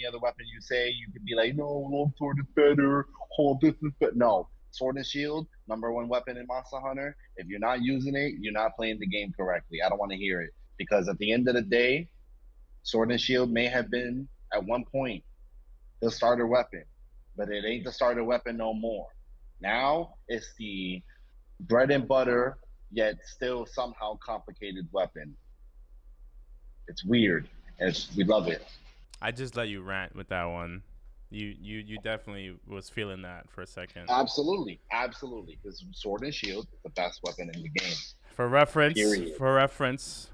any other weapon you say, you could be like, no, long sword is better. Oh, this is better. No, sword and shield, #1 weapon in Monster Hunter. If you're not using it, you're not playing the game correctly. I don't want to hear it because at the end of the day, sword and shield may have been at one point the starter weapon, but it ain't the starter weapon no more. Now it's the bread and butter, yet still somehow complicated weapon. It's weird. We love it. I just let you rant with that one. You definitely was feeling that for a second. Absolutely, absolutely. Because sword and shield is the best weapon in the game. Period. For reference,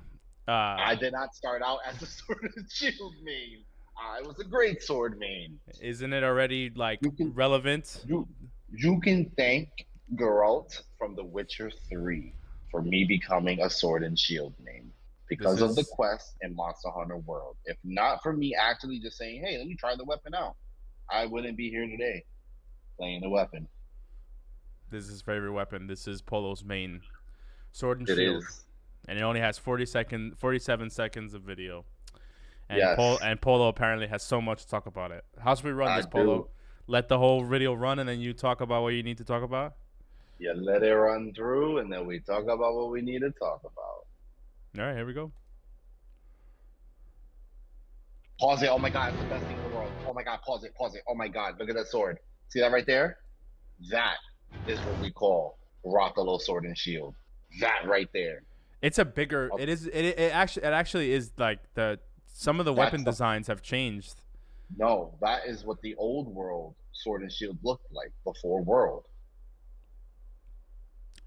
I did not start out as a sword and shield main. I was a great sword main. isn't it already like You can relevant? you you can thank Geralt from The Witcher 3 for me becoming a sword and shield main This because of the is quest in Monster Hunter World. If not for me actually just saying, "Hey, let me try the weapon out," I wouldn't be here today playing the weapon. this is favorite weapon. This is Polo's main sword and It shield, is. and it only has 47 seconds of video. Yes, And Polo apparently has so much to talk about it. How should we run I this, Polo? do. Let the whole video run, and then you talk about what you need to talk about. You let it run through, and then we talk about what we need to talk about. All right, here we go. Pause it. Oh my god, it's the best thing in the world. Oh my god, pause it, pause it. Oh my god, look at that sword. See that right there? That is what we call Rothalo Sword and Shield. That right there. It's a bigger. Oh, It actually is like the some of the that's weapon the designs have changed. no. That is what the old world Sword and Shield looked like before World.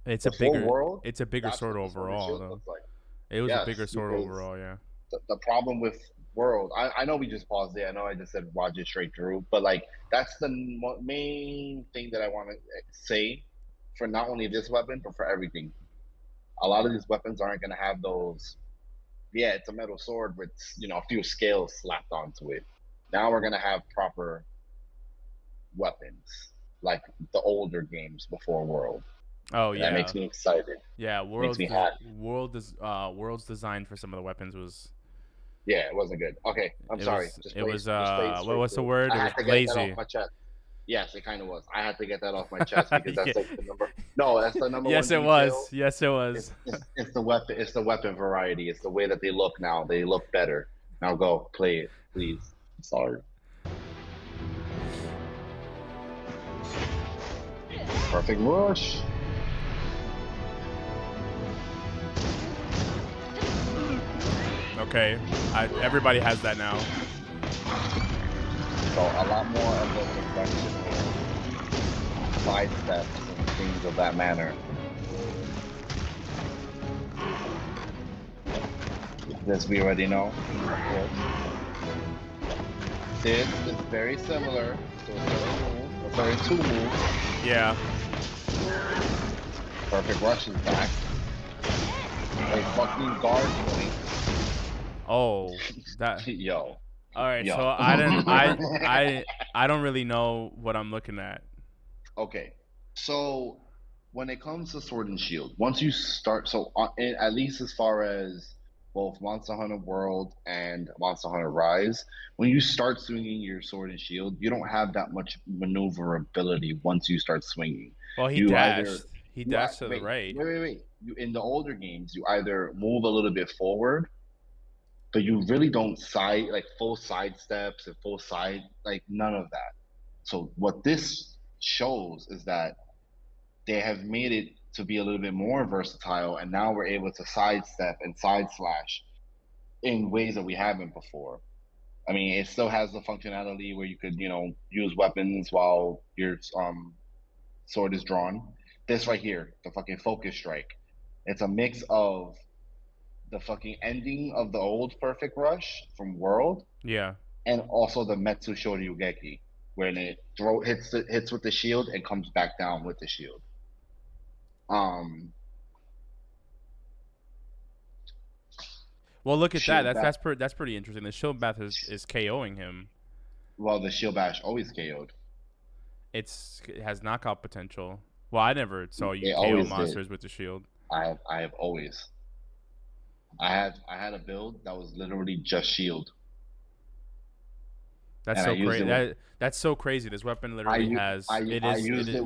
Before World, It's a bigger that's sword what the Sword and overall Shield though. looked like. It was a bigger Yes, sword because overall. Yeah. the problem with World, I know we just paused it. I know I just said watch it straight through, but like that's the main thing that I want to say for not only this weapon but for everything. A lot of these weapons aren't going to have those. Yeah, it's a metal sword with a few scales slapped onto it. Now we're going to have proper weapons like the older games before World, Oh and that yeah. makes me excited. Yeah. Makes me happy. World's design for some of the weapons was Yeah, it wasn't good. Okay, I'm sorry. Just play it straight what's the through. word? I It had was to get that off lazy. my chest. Yes, it kind of was. I had to get that off my chest because that's Yeah. like the number. No, that's the number one Yes, it was. detail. Yes, it It's, was. it's it's the weapon. It's the weapon variety. It's the way that they look now. They look better. Now go play it, please. I'm sorry. Perfect rush. Okay. Everybody has that now. So a lot more of the deflection and side steps and things of that manner. This we already know, of course. This is very similar to a certain move, a certain two moves. Yeah. Perfect rush is back. A fucking guard point. Oh, that. Yo, All right. So yo. I don't really know what I'm looking at. Okay, so when it comes to Sword and Shield, once you start, at least as far as both Monster Hunter World and Monster Hunter Rise, when you start swinging your Sword and Shield, you don't have that much maneuverability once you start swinging. Well, he You either dashed. He dashed to the wait, right. wait, wait, wait. In the older games, you either move a little bit forward, but you really don't side like full side steps and full side like none of that. So what this shows is that they have made it to be a little bit more versatile, and now we're able to sidestep and side slash in ways that we haven't before. I mean, it still has the functionality where you could, use weapons while your sword is drawn. This right here, the fucking focus strike, it's a mix of the fucking ending of the old Perfect Rush from World Yeah. and also the Metsu Shoryugeki, when it hits with the shield and comes back down with the shield. Um, Well, look at that. shield back. That's pretty interesting. The shield bath is KOing him. Well, the shield bash always KO'd. It has knockout potential. Well, I never saw you It KO always did. monsters with the shield. I have always. I had a build that was literally just shield. That's and I so used crazy. it with That's so crazy. This weapon I literally u- has it I is it used it is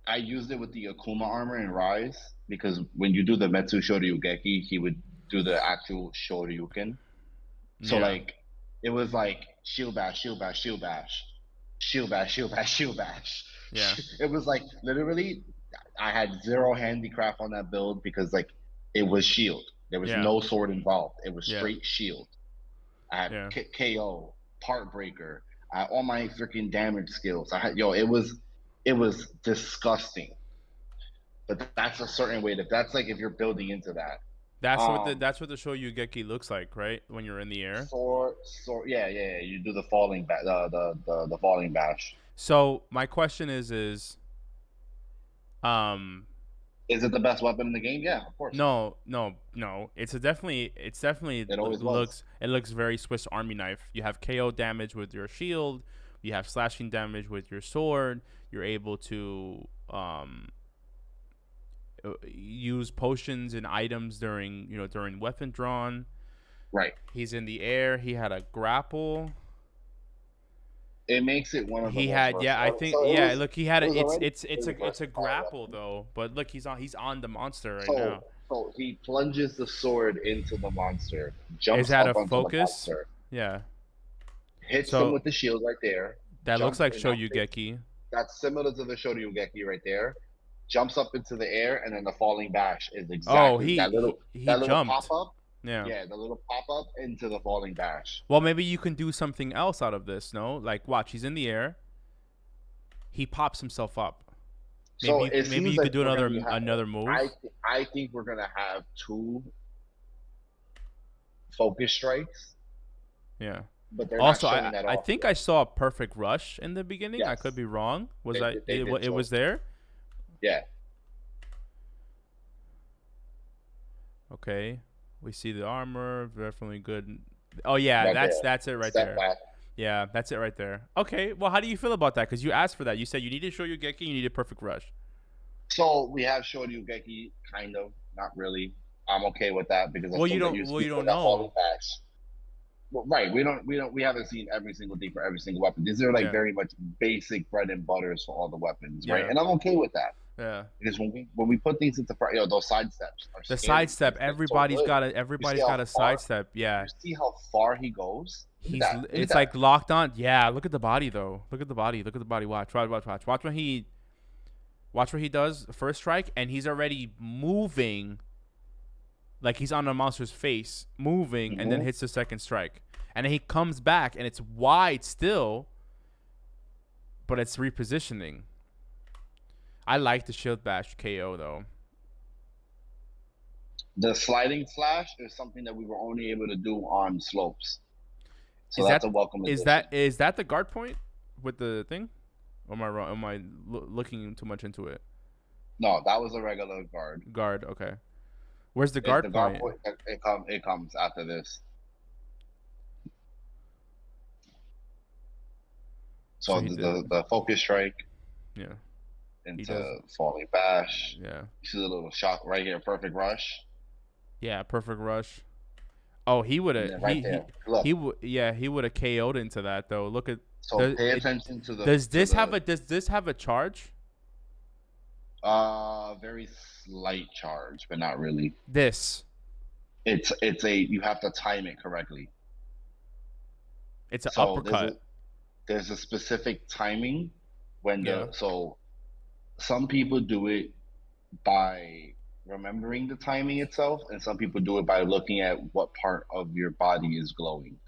I used it with the Akuma armor in Rise because when you do the Metsu Shoryugeki, he would do the actual Shoryuken. So yeah, like it was like shield bash, shield bash, shield bash, shield bash, shield bash, shield bash. yeah, It was like literally I had zero handicraft on that build because like it was shield. There was yeah, no sword involved. It was yeah, straight shield. I had yeah. KO, part breaker. I had all my freaking damage skills. I had it was disgusting. But that's a certain way to that's like if you're building into that. That's what the Shoryugeki looks like, right? When you're in the air. Sword, yeah. You do the falling back, the falling bash. So my question is um Is it the best weapon in the game? Yeah, of course. no. It's definitely It always was. it looks very Swiss Army knife. You have KO damage with your shield, you have slashing damage with your sword. You're able to use potions and items during during weapon drawn. Right. He's in the air. He had a grapple. It makes it one of the He most had I versatile. think So Look, he had it a was already it's a versatile grapple weapon. though. But look, he's on the monster right So now. so he plunges the sword into the monster, Is jumps that a up onto the focus? monster, Yeah. hits them So with the shield right there, that looks jumps like in now. Shoryugeki. That's similar to the Shoryugeki right there. Jumps up into the air, and then the falling bash is Oh, exactly he that little pop jumped. up. Yeah. Yeah, the little pop up into the falling bash. Well, maybe you can do something else out of this. No, like watch. He's in the air. He pops himself up. So it Maybe seems you like could do we're gonna be. another move. I think we're gonna have two focus strikes, Yeah. but they're not Also, showing that I off think I yet. saw a perfect rush in the beginning. I could Yes, be wrong. Was I they did it show. was there? Yeah, Okay. We see the armor. Definitely good. Oh yeah, right there. that's it right Step there. back. Yeah, that's it right there. Okay. Well, how do you feel about that? Because you asked for that. You said you needed Shoryugeki. You needed perfect rush. So we have Shoryugeki, kind of, not really. I'm okay with that because I still get you You still don't got falling know. bash. Well, right. We haven't seen every single thing for every single weapon. These are like Yeah. very much basic bread and butters for all the weapons, right? Yeah. And I'm okay with that Yeah. because when we put things into those side steps are The scary. sidestep. They're so good. You see Everybody's how got a far sidestep. Yeah. you see how far he goes. Look at that. Look at It's that. like locked on. Yeah. Look at the body though. Look at the body. Watch what he does. First strike, and he's already moving. Like he's on the monster's face, moving, and then Hmm. hits the second strike. And then he comes back, and it's wide still, but it's repositioning. I like the shield bash KO though. The sliding slash is something that we were only able to do on slopes, so Is that's that a welcome addition. the guard point with the thing? Or am I wrong? Am I looking too much into it? No, that was a regular guard. Guard. Okay. Where's the It, the guard guard point? point it comes after this. So So he did. the focus strike Yeah. He does. into falling bash. Yeah. You see the little shot right here, perfect rush, Yeah. Perfect rush. Oh, he would and have then right there. Look, he would have KO'd into that though. Look at so does pay it attention to does this have a charge? very slight charge, but not really. This It's a you have to time it correctly. it's an So uppercut. there's a specific timing when Yeah. some people do it by remembering the timing itself, and some people do it by looking at what part of your body is glowing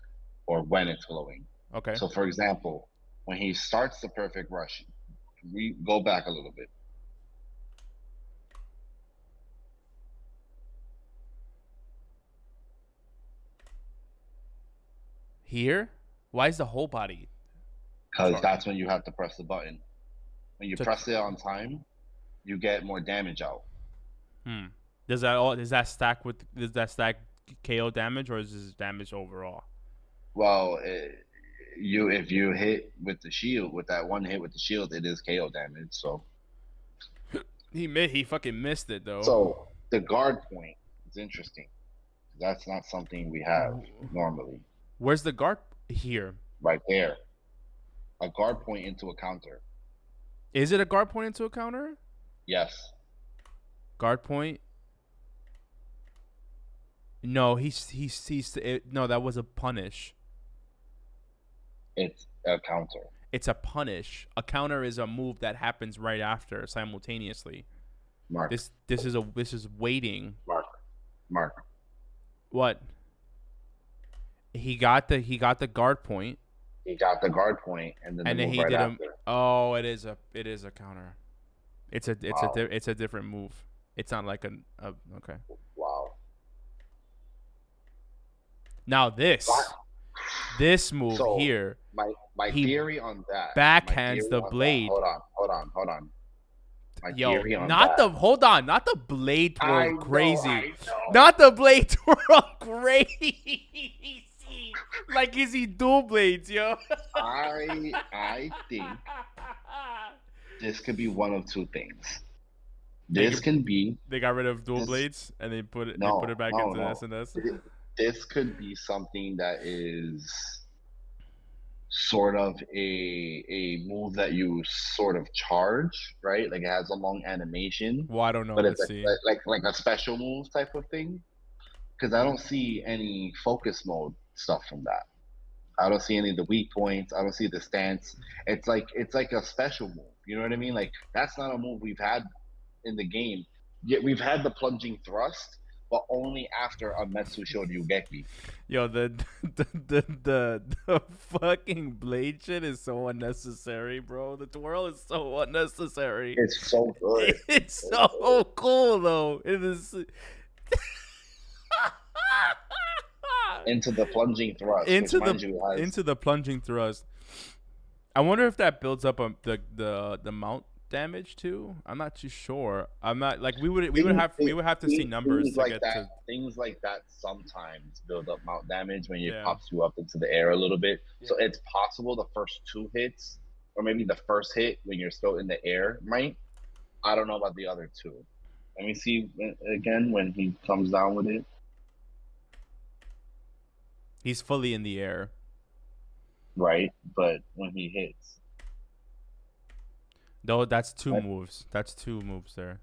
or when it's glowing. Okay. So, for example, when he starts the perfect rush, we go back a little bit. Here, why is the whole body Because charged? that's when you have to press the button. When you To, press it on time, you get more damage out. hmm. Does that stack KO damage or is this damage overall? Well, you if you hit with the shield with that one hit with the shield, it is KO damage. He fucking missed it though. So the guard point is interesting. That's not something we have normally. Where's the guard here? right there. A guard point into a counter. Is it a guard point into a counter? Yes, Guard point? No, no, that was a punish. it's a counter. It's a punish. A counter is a move that happens right after simultaneously. Mark, This is waiting. Mark, Mark. What? He got the guard point, He got the guard point, and then the and then move he right did a. after. Oh, it is a counter. Wow, It's a different move. It's not like a okay. wow. Now this move So here, my he theory on that, my backhands theory the on that. blade. Hold on. My Yo, theory on not that. the hold on, not the blade twirl crazy. I know. Not the blade twirl crazy. Like is he dual blades, yo? I think this could be one of two things. They This can be they got rid of dual this. blades and they put it No, back no, into no. SNS. This could be something that is sort of a move that you sort of charge, right? Like it has a long animation, Well, I don't know. but it's Let's see. like a special move type of thing. Because I don't see any focus mode stuff from that. I don't see any of the weak points. I don't see the stance. It's like a special move. You know what I mean? Like that's not a move we've had in the game. Yet we've had the plunging thrust, but only after a Metsu showed Ugeki. Yo, the fucking blade shit is so unnecessary, bro. The twirl is so unnecessary. It's so good. It's It's so good. so cool though. It is. Into the plunging thrust, which into the mind you has into the plunging thrust. I wonder if that builds up the mount damage too. I'm not too sure. I'm not like we would have to see numbers things to like get that. to Things like that sometimes build up mount damage when it yeah. pops you up into the air a little bit. Yeah. So it's possible the first two hits, or maybe the first hit when you're still in the air, might. I don't know about the other two. Let me see again when he comes down with it. He's fully in the air. Right, but when he hits, Though that's two I, moves. That's two moves there.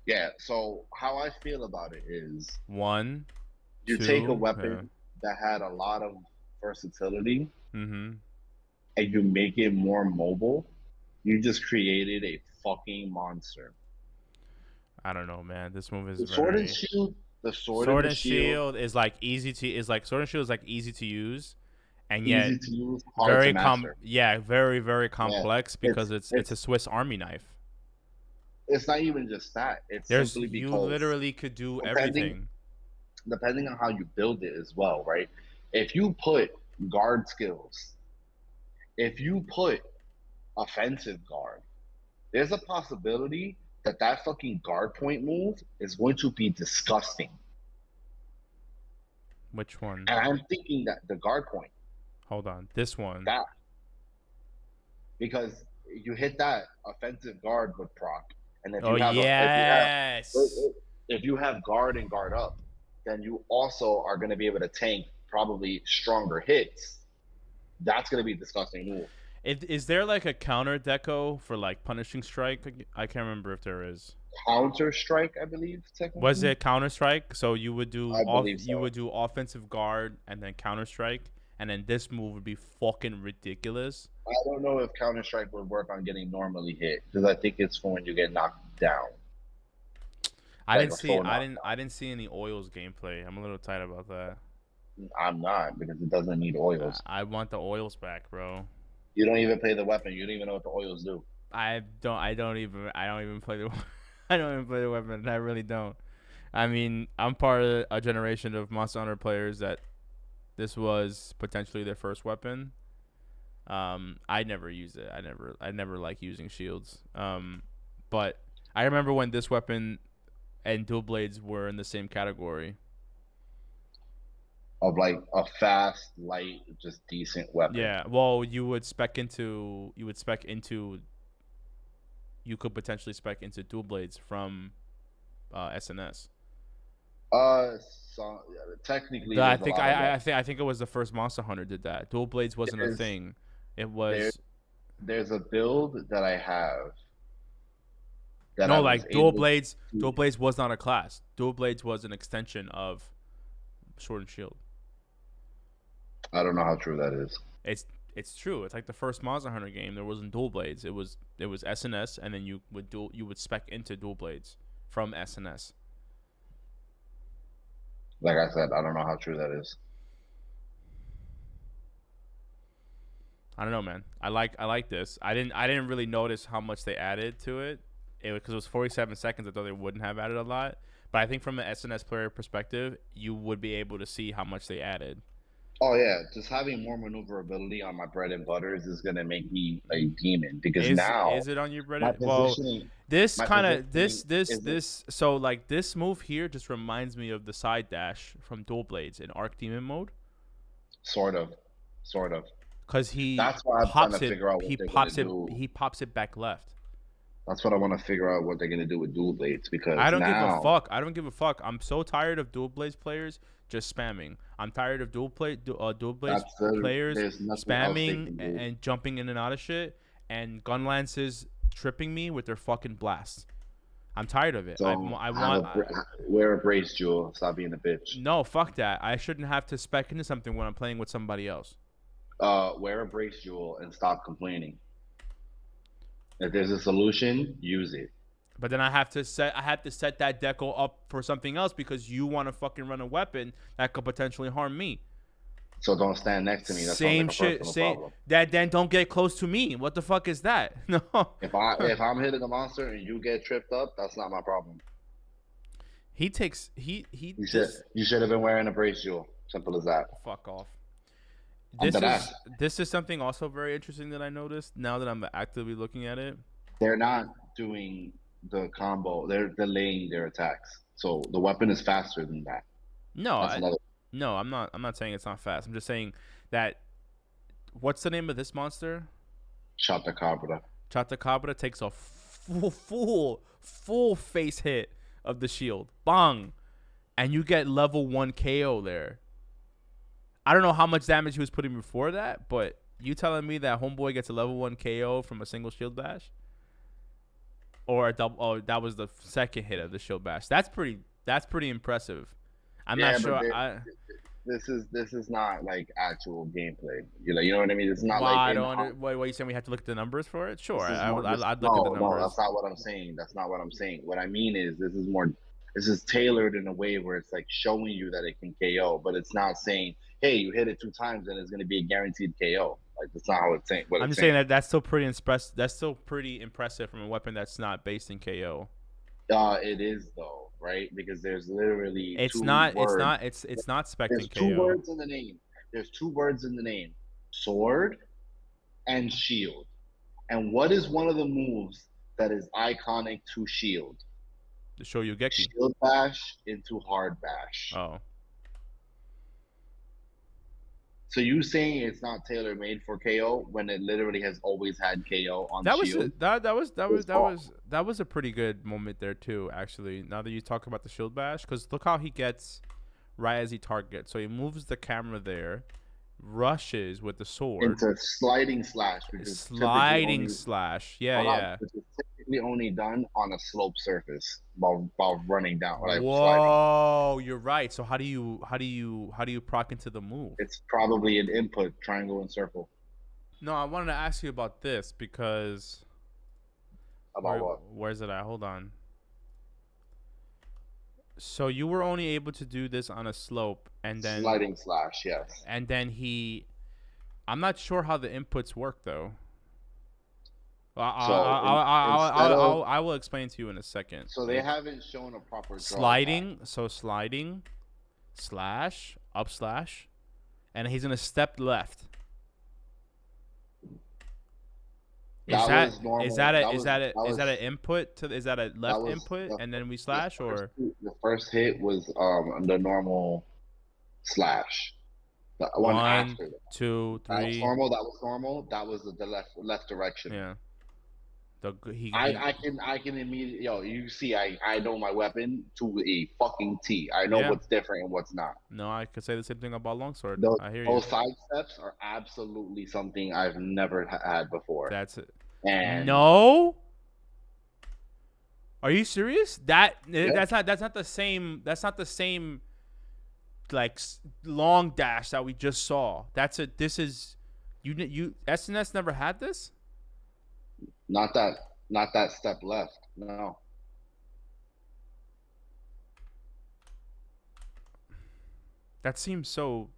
yeah. So how I feel about it is, One, you take a two. Yeah. weapon that had a lot of versatility Mm-hmm. and you make it more mobile. You just created a fucking monster. I don't know, man. This move is The sword and very shield, the sword and Sword the and shield, Shield is like easy to is like Sword and Shield is like easy to use, and yet easy to use, hard to master. very very Yeah, complex because it's it's a it's Swiss Army knife. it's not even just that. It's There's simply you because literally could do depending everything. depending on how you build it as well, right? If you put guard skills, if you put offensive guard, there's a possibility that that fucking guard point move is going to be disgusting. Which one? And I'm thinking that the guard point, Hold on. This one. that because you hit that offensive guard with proc, and Oh yes. if you have guard and guard up, then you also are going to be able to tank probably stronger hits. That's going to be a disgusting move. Is there like a counter deco for like punishing strike? I can't remember if there is. Counter strike, I believe, Was technically. it Counter Strike? So you would do I believe you so. would do offensive guard and then Counter Strike, and then this move would be fucking ridiculous. I don't know if Counter Strike would work on getting normally hit because I think it's for when you get knocked down, like a full knockdown. I didn't see any oils gameplay. I'm a little tight about that. I'm not because it doesn't need oils. I want the oils back, bro. You don't even play the weapon. You don't even know what the oils do. I don't even play the I don't even play the weapon. I really don't. I mean, I'm part of a generation of Monster Hunter players that this was potentially their first weapon. I never used it. I never like using shields. But I remember when this weapon and dual blades were in the same category. Of like a fast, light, just decent weapon. Yeah. Well, you could potentially spec into dual blades from SNS. Uh, so technically, there's a lot of left. I think it was the first Monster Hunter did that. Dual blades wasn't a There's thing. It there was there's a build that I have that no I was like dual able blades. to. Dual blades was not a class. Dual blades was an extension of Sword and Shield. I don't know how true that is. It's it's true. It's like the first Monster Hunter game. There wasn't dual blades. It was SNS, and then you would spec into dual blades from SNS. Like I said, I don't know how true that is. I don't know, man. I like this. I didn't really notice how much they added to it. Because it was 47 seconds. I thought they wouldn't have added a lot. But I think from an SNS player perspective, you would be able to see how much they added. Oh yeah, just having more maneuverability on my bread and butters is gonna make me a demon because now Is it on your my Reddit? Well, positioning, this my kind of positioning isn't so like this move here just reminds me of the side dash from Dual Blades in Arc Demon mode, sort of, sort of. cuz That's why I'm trying to figure out what they're gonna do. he pops it back left. That's what I want to figure out what they're gonna do with dual blades I because don't give a now fuck. I don't give a fuck. I'm so tired of Dual Blades players just spamming. I'm tired of Dual Blades players there's nothing else they spamming can do. and jumping in and out of shit and gun lances tripping me with their fucking blasts. I'm tired of it. So I want wear a brace, Jewel. Stop being a bitch. no, fuck that. I shouldn't have to spec into something when I'm playing with somebody else. Wear a brace, Jewel, and stop complaining. If there's a solution, use it. But then I have to set that deco up for something else because you want to fucking run a weapon that could potentially harm me. So don't stand next to me. That sounds Same like a shit. personal Same problem. that. Then don't get close to me. What the fuck is that? No. If I'm hitting a monster and you get tripped up, that's not my problem. He takes he You should this you should have been wearing a brace, Jewel. Simple as that. fuck off. I'm dead ass. This is something also very interesting that I noticed now that I'm actively looking at it. They're not doing the combo. They're delaying their attacks. So the weapon is faster than that. No, That's another. no, I'm not saying it's not fast. I'm just saying that what's the name of this monster? Shot the cabra. Chatacabra takes a full face hit of the shield. Bang. And you get level 1 KO there. I don't know how much damage he was putting before that, but you telling me that homeboy gets a level 1 KO from a single shield bash? Or a double that was the second hit of the shield bash. That's pretty impressive. I'm Yeah, not but sure. this is not like actual gameplay. You know what I mean? It's not like Why I in don't under, what you saying? We have to look at the numbers for it? Sure, this is more just I'd look at the no, numbers. that's not what I'm saying. That's not what I'm saying. What I mean is this is tailored in a way where it's like showing you that it can KO, but it's not saying, hey, you hit it 2 times and it's gonna be a guaranteed KO. Like that's not how it's saying what I'm it's just saying saying. that that's still pretty impressive from a weapon that's not based in KO. It is though, right? Because there's literally two words. It's not spec in There's two KO. words in the name. There's two words in the name. Sword and shield. And what is one of the moves that is iconic to shield? The Shoryugeki. Shield bash into hard bash. Oh. So you saying it's not tailor made for KO when it literally has always had KO on That was shield is false. that was a pretty good moment there too. Actually, now that you talk about the shield bash, because look how he gets right as he targets. So he moves the camera there, rushes with the sword, Into sliding slash, which is typically sliding only slash. Yeah, hold on, yeah. which is typically only done on a slope surface while running down, like sliding. Whoa, you're right. So how do you proc into the move? It's probably an input triangle and circle. No, I wanted to ask you about this because About what? where's it at? Hold on. So you were only able to do this on a slope, Sliding slash, yes. and then he. I'm not sure how the inputs work though. So instead of I will explain to you in a second. so they haven't shown a proper draw path. Sliding, slash, up slash, and he's gonna step left. Normal. Is that was an input to is that a that left was input the, and then we the slash first or the first hit was the normal slash. The one one, after that. two, That was three, normal. That was normal. That was the left direction. yeah. he I can immediately you see I know my weapon to a fucking T. I know yeah. what's different and what's not. No, I could say the same thing about longsword. Those I hear you. those side steps are absolutely something I've never had before. That's it. And No, are you serious? yeah, That's not the same. That's not the same like long dash that we just saw. That's it. This is you SNS never had this. not that not that step left. No. That seems so.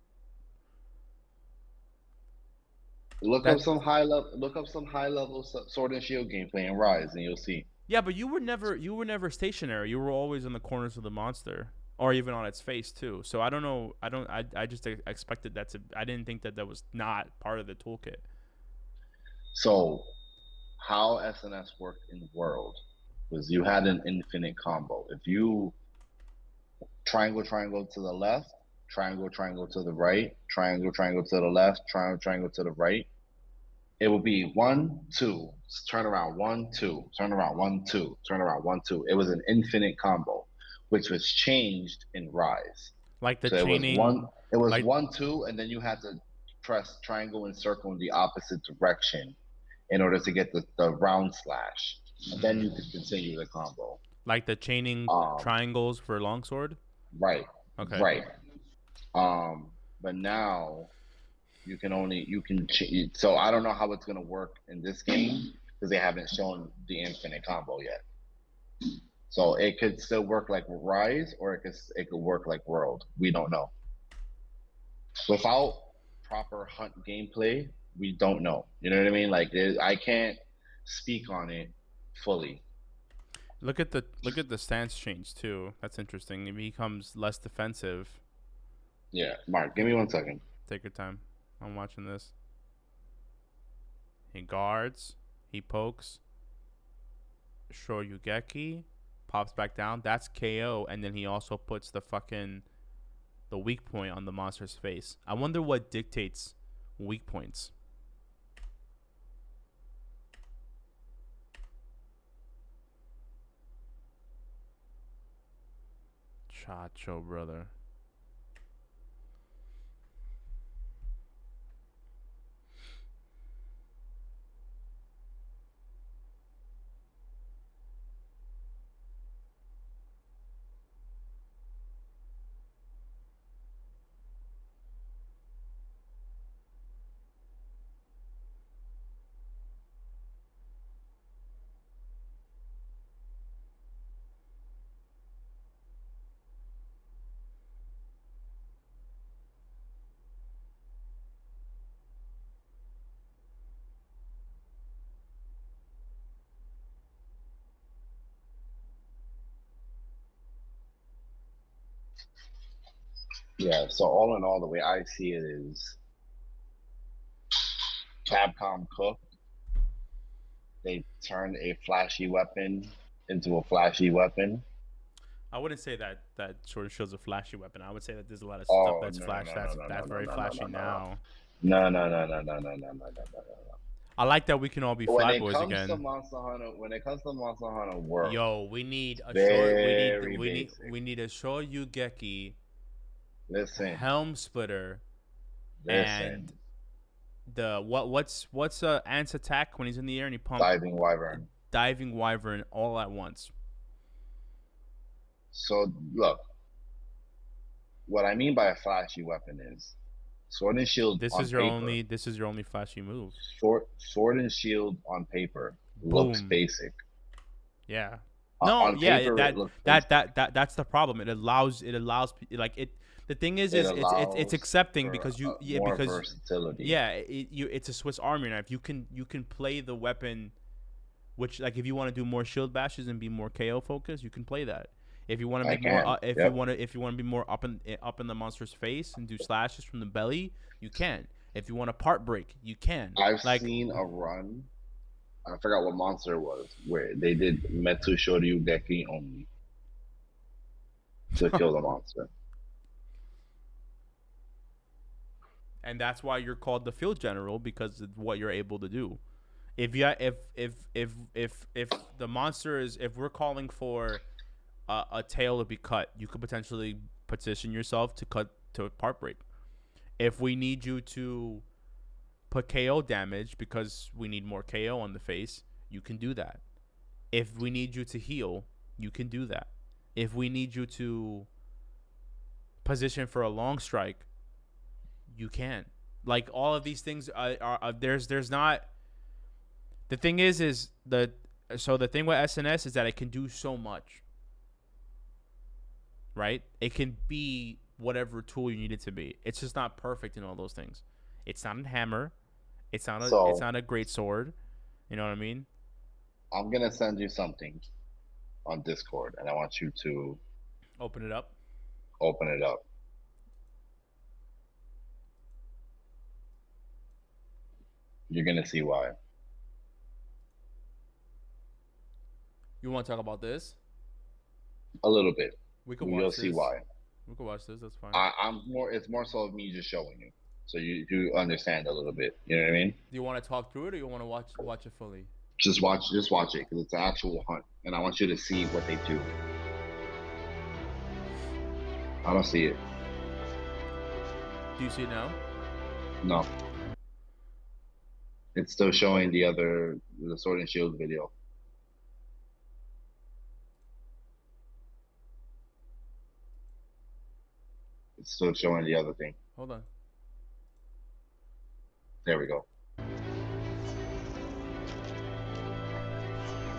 Look That up some high level. Look up some high level Sword and Shield gameplay and Rise, and you'll see. Yeah, but you were never stationary. You were always in the corners of the monster, or even on its face too. So I don't know. I just expected that to. I didn't think that was not part of the toolkit. So how SNS worked in World was you had an infinite combo. If you triangle, triangle to the left, triangle, triangle to the right, triangle, triangle to the left, triangle, triangle to the right, it would be 1, 2, turn around, 1, 2, turn around, 1, 2, turn around, 1, 2. It was an infinite combo, which was changed in Rise. Like the So it was chaining, it was like 1, 2, and then you had to press triangle and circle in the opposite direction in order to get the round slash. And then you mm, could continue the combo. like the chaining Um, triangles for longsword. right, Okay. right. But now you can so I don't know how it's gonna work in this game because they haven't shown the infinite combo yet. So it could still work like Rise, or it could work like World. We don't know. Without proper hunt gameplay, we don't know. You know what I mean? Like I can't speak on it fully. Look at the stance change too. That's interesting. He becomes less defensive. Yeah, Mark, give me 1 second. Take your time. I'm watching this. He guards. He pokes. Shoryugeki pops back down. That's KO, and then he also puts the weak point on the monster's face. I wonder what dictates weak points. Chacho, brother. Yeah, so all in all, the way I see it is Capcom cooked. They turned a flashy weapon into a flashy weapon. I wouldn't say that Sword and Shield's a flashy weapon. I would say that there's a lot of stuff Oh that's no no flash no no no that's no very no no flashy no no now. no no no no no no no no no no no. I like that we can all be When flat it boys comes to again. Monster Hunter, when it comes to Monster Hunter World, Yo, we need a short. very basic. We need a Shoryugeki, Listen, Helm Splitter, and listen. the what's Ant's attack when he's in the air and he pump Diving Wyvern. diving wyvern all at once. So look, what I mean by a flashy weapon is Sword and Shield on paper. This is your only flashy move. Sword and Shield on paper looks Boom. basic. Yeah. No, On yeah, paper, it looks basic. that's the problem. It allows like it. The thing It is it's allows accepting for because more versatility. it's a Swiss Army knife. You can play the weapon, which like if you want to do more shield bashes and be more KO focused, you can play that. If you want to I be more, can. Yep. if you want to be more up in the monster's face and do slashes from the belly, you can. If you want a part break, you can. I've Like seen a run. I forgot what monster it was where they did Metsu Shoryu Geki only to kill the monster. and that's why you're called the field general because of what you're able to do. If you if the monster is, if we're calling for a tail to be cut, you could potentially position yourself to cut to part break. If we need you to put KO damage because we need more KO on the face, you can do that. If we need you to heal, you can do that. If we need you to position for a long strike, you can. Like all of these things there's not, the thing is the so the thing with SNS is that it can do so much, right? It can be whatever tool you need it to be. It's just not perfect in all those things. It's not a hammer. It's So not a great sword. You know what I mean? I'm gonna send you something on Discord, and I want you to Open it up. open it up. You're gonna see why. You want to talk about this? A little bit. We could You'll watch see this. why. We could watch this. That's fine. I'm more. It's more so of me just showing you, so you understand a little bit. You know what I mean? Do you want to talk through it, or you want to watch it fully? Just watch it because it's an actual hunt, and I want you to see what they do. I don't see it. Do you see it now? No, it's still showing the Sword and Shield video. It's still showing the other thing. Hold on. There we go.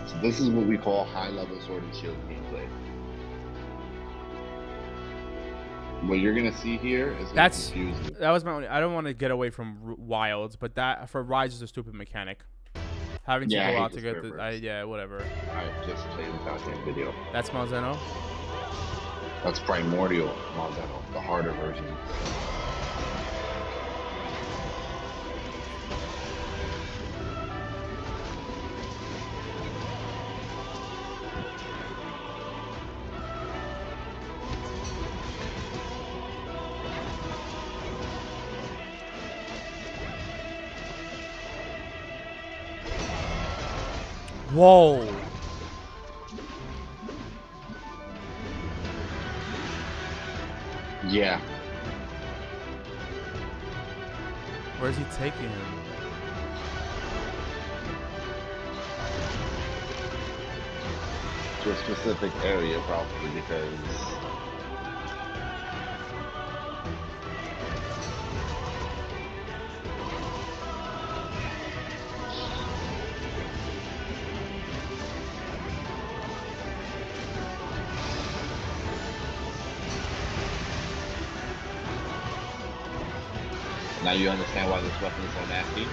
So this is what we call high level Sword and Shield gameplay. What you're gonna see here is gonna confuse you. That was my only. I don't want to get away from Wilds, but that for Rise is a stupid mechanic. Having to Yeah, I go hate out to this get the. purpose. Yeah, whatever. I just played the goddamn video. That's Malzeno. That's Primordial Malzeno, the harder version. Whoa. Yeah. Where's he taking him? To a specific area, probably because now you understand why this weapon is so nasty.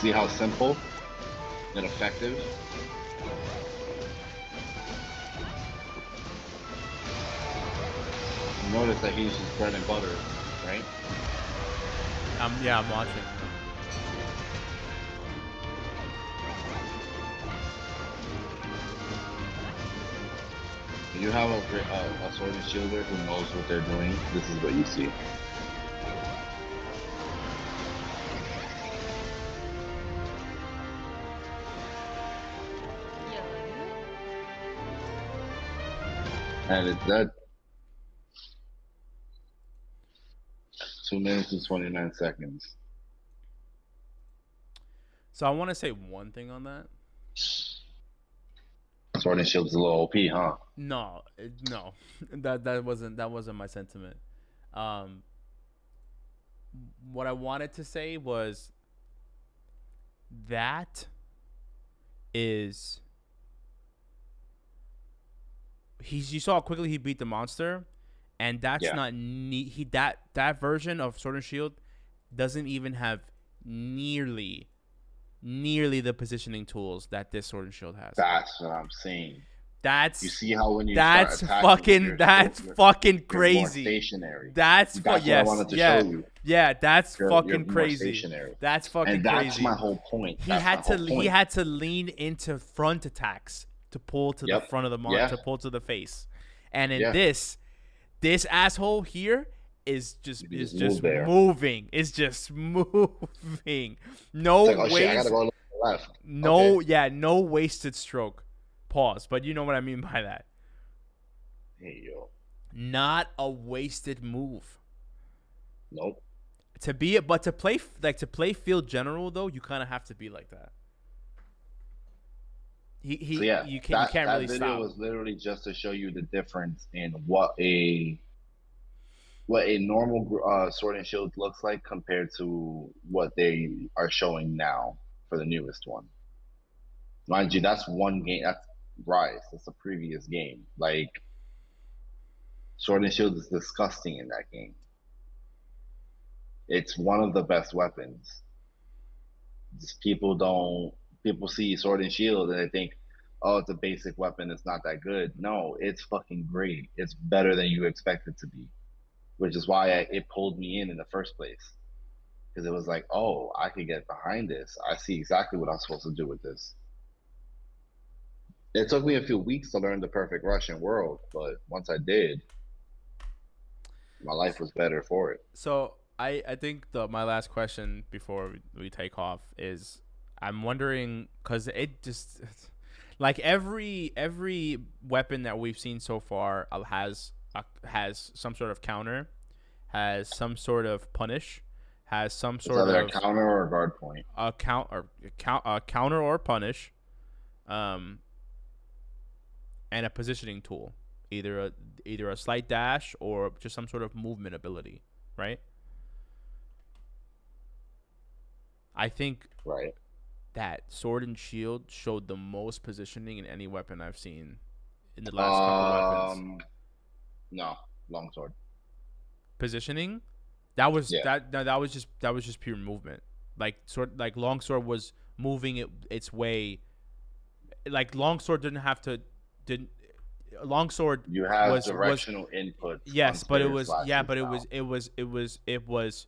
See how simple and effective? Notice that he's just bread and butter, right? Yeah, I'm watching. When you have a sword and shielder who knows what they're doing, this is what you see. And it's dead. 2 minutes and 29 seconds. So I want to say one thing on that. Sword and Shield's a little OP, huh? No, no, that wasn't my sentiment. Um, what I wanted to say was that is you saw how quickly he beat the monster, and that's Yeah. not that version of Sword and Shield doesn't even have nearly the positioning tools that this Sword and Shield has. That's what I'm saying. You That's see how when you start that's attacking, fucking that's fucking you're more crazy. stationary. That's That's what I yes, wanted to show yeah, you. yeah. That's You're fucking more crazy. stationary, That's fucking and that's my crazy. whole point. He That's my had whole to he point. had to lean into front attacks to pull to the Yep. front of the Yeah. to pull to the face, and in Yeah. this asshole here You can is just just move there. moving. It's just moving. It's No like, oh shit, I gotta waste. go to the left. Okay. No, yeah, no wasted stroke. Pause. But you know what I mean by that. Hey yo. Not a wasted move. Nope. To be, but to play to play field general though, you kind of have to be like that. So yeah, You that can't that really video stop. was literally just to show you the difference in what a normal Sword and Shield looks like compared to what they are showing now for the newest one. Mind you, that's one game. That's Rise. That's a previous game. Like Sword and Shield is disgusting in that game. It's one of the best weapons. Just people see Sword and Shield and they think, oh, it's a basic weapon. It's not that good. No, it's fucking great. It's better than you expect it to be, which is why it pulled me in the first place because it was like, oh, I could get behind this. I see exactly what I'm supposed to do with this. It took me a few weeks to learn the perfect Russian world, but once I did, my life was better for it. So I think the my last question before we take off is I'm wondering because it just like every weapon that we've seen so far has some sort of counter, has some sort of punish, has some It's sort either a of counter or a guard point. a counter or punish, um, and a positioning tool, either a slight dash or just some sort of movement ability, right? I think Right. that Sword and Shield showed the most positioning in any weapon I've seen in the last couple weapons. Um, no, longsword. Positioning, that was Yeah, that no, that was just pure movement. Like longsword was moving its way. Like longsword didn't longsword you have was directional inputs on yes, but it spirit was yeah, slashes but now. it was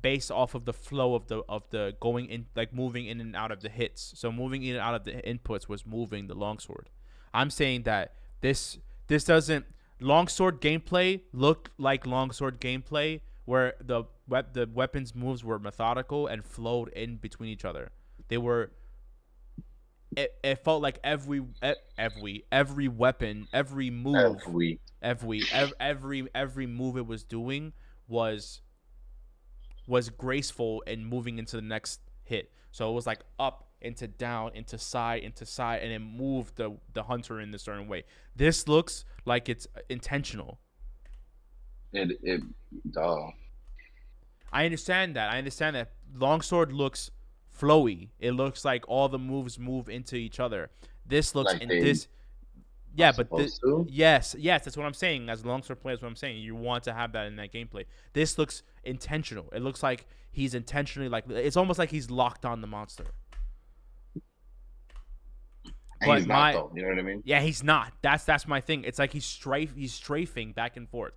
based off of the flow of the going in, like moving in and out of the hits. So moving in and out of the inputs was moving the longsword. I'm saying that this doesn't longsword gameplay look like longsword gameplay where the weapons moves were methodical and flowed in between each other. They were it felt like every weapon, every move, Every every move it was doing was graceful and moving into the next hit. So it was like up into side, and it moved the hunter in a certain way. This looks like it's intentional. it duh. I understand that. Longsword looks flowy. It looks like all the moves move into each other. This looks Like in they this are Yeah, but supposed to. yes, that's what I'm saying. As a longsword player, that's what I'm saying. You want to have that in that gameplay. This looks intentional. It looks like he's intentionally like it's almost like he's locked on the monster. And he's But not my though. You know what I mean? yeah, he's not. That's my thing. It's like he's strafing back and forth.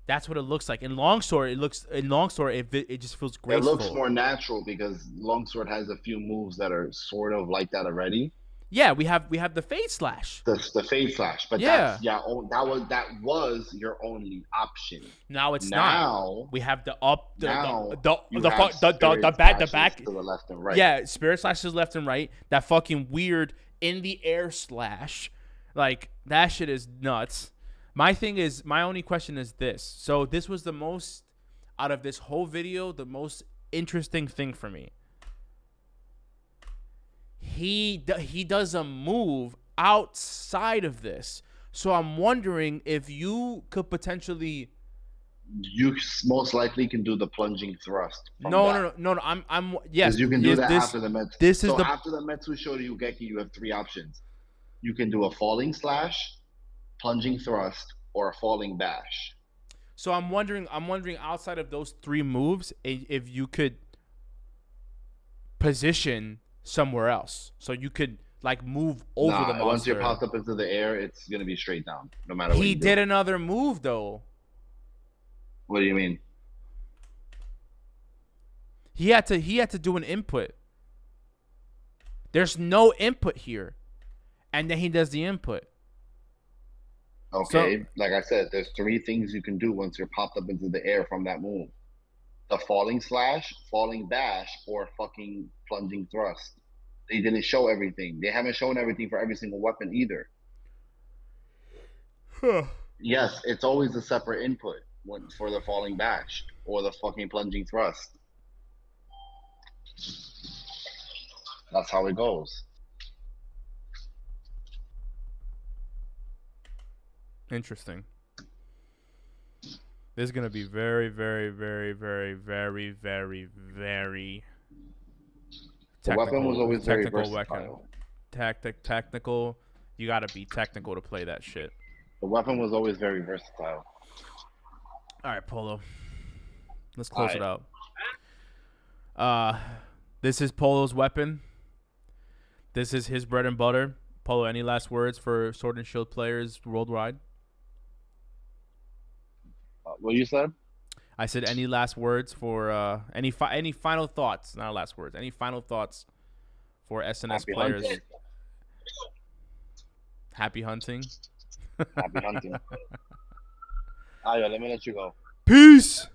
That's what it looks like. In longsword it just feels It looks graceful. more natural because longsword has a few moves that are sort of like that already. Yeah, we have the fade slash. The fade slash, but Yeah. that was your only option. Now it's not. Now We have the up now you the have fuck spirit the slashes back. to the left and right. Yeah, spirit slashes left and right. That fucking weird in the air slash, like that shit is nuts. My only question is this. So this was the most out of this whole video, the most interesting thing for me. He does a move outside of this. So I'm wondering if you could potentially You most likely can do the plunging thrust from no that. no no no no I'm yes Because you can do yes that this after the Mets. this is So the after the Metsu Shoryugeki, you have three options. You can do a falling slash, plunging thrust, or a falling bash. so I'm wondering outside of those three moves if you could position somewhere else. So you could like move over the Nah, once you're monster. popped up into the air, it's gonna be straight down, no matter what He you do. did another move though. What do you mean? He had to do an input. There's no input here, and then he does the input. So Okay, like I said, there's three things you can do once you're popped up into the air from that move: the falling slash, falling dash, or fucking plunging thrust. They didn't show everything. They haven't shown everything for every single weapon either. Yes, it's always a separate input for the falling dash or the fucking plunging thrust. That's how it goes. interesting. This is gonna be very, very, very, very, very, very, very The weapon was technical. always very Technical weapon. versatile. Technical. You gotta be technical to play that shit. The weapon was always very versatile. All right, Polo. Let's All close it right. out. Uh, this is Polo's weapon. This is his bread and butter. Polo, any last words for Sword and Shield players worldwide? What you said? I said any last words for any final thoughts? Not last words. Any final thoughts for SNS Happy players? hunting. Happy hunting. Happy hunting. All right, let me let you go. Peace.